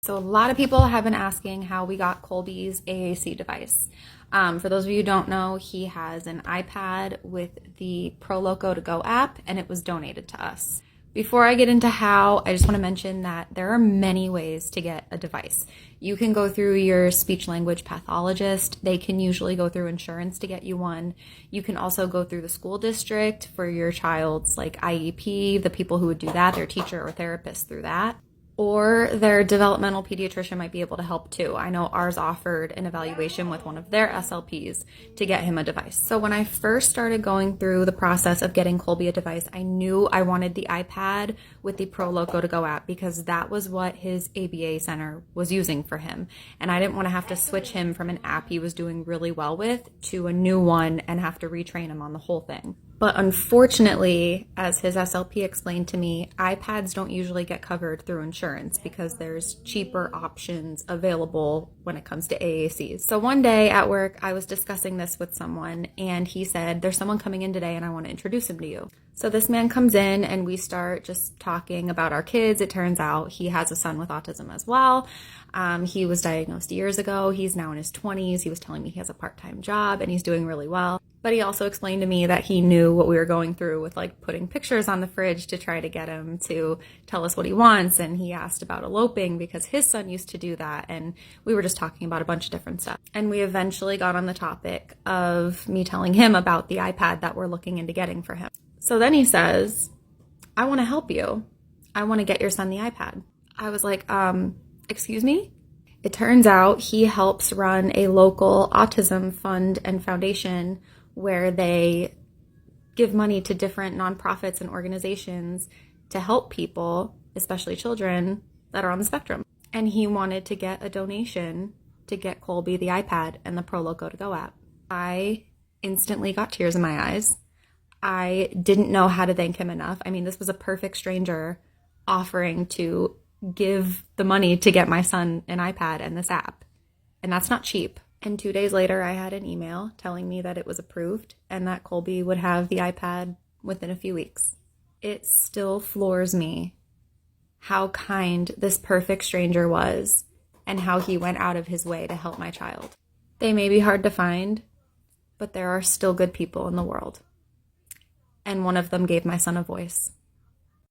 So a lot of people have been asking how we got Colby's AAC device. For those of you who don't know, he has an iPad with the ProLoco to Go app, and it was donated to us. Before I get into how, I just want to mention that there are many ways to get a device. You can go through your speech language pathologist. They can usually go through insurance to get you one. You can also go through the school district for your child's IEP, the people who would do that, their teacher or therapist through that. Or their developmental pediatrician might be able to help too. I know ours offered an evaluation with one of their SLPs to get him a device. So when I first started going through the process of getting Colby a device, I knew I wanted the iPad with the ProLoco to Go app because that was what his ABA center was using for him. And I didn't want to have to switch him from an app he was doing really well with to a new one and have to retrain him on the whole thing. But unfortunately, as his SLP explained to me, iPads don't usually get covered through insurance because there's cheaper options available when it comes to AACs. So one day at work, I was discussing this with someone and he said, there's someone coming in today and I want to introduce him to you. So this man comes in and we start just talking about our kids. It turns out he has a son with autism as well. He was diagnosed years ago. He's now in his 20s. He was telling me he has a part-time job and he's doing really well. But he also explained to me that he knew what we were going through with putting pictures on the fridge to try to get him to tell us what he wants. And he asked about eloping because his son used to do that. And we were just talking about a bunch of different stuff. And we eventually got on the topic of me telling him about the iPad that we're looking into getting for him. So then he says, I want to help you. I want to get your son the iPad. I was like, excuse me? It turns out he helps run a local autism fund and foundation where they give money to different nonprofits and organizations to help people, especially children, that are on the spectrum. And he wanted to get a donation to get Colby the iPad and the ProLoco to Go app. I instantly got tears in my eyes. I didn't know how to thank him enough. I mean, this was a perfect stranger offering to give the money to get my son an iPad and this app. And that's not cheap. And 2 days later, I had an email telling me that it was approved and that Colby would have the iPad within a few weeks. It still floors me how kind this perfect stranger was and how he went out of his way to help my child. They may be hard to find, but there are still good people in the world. And one of them gave my son a voice.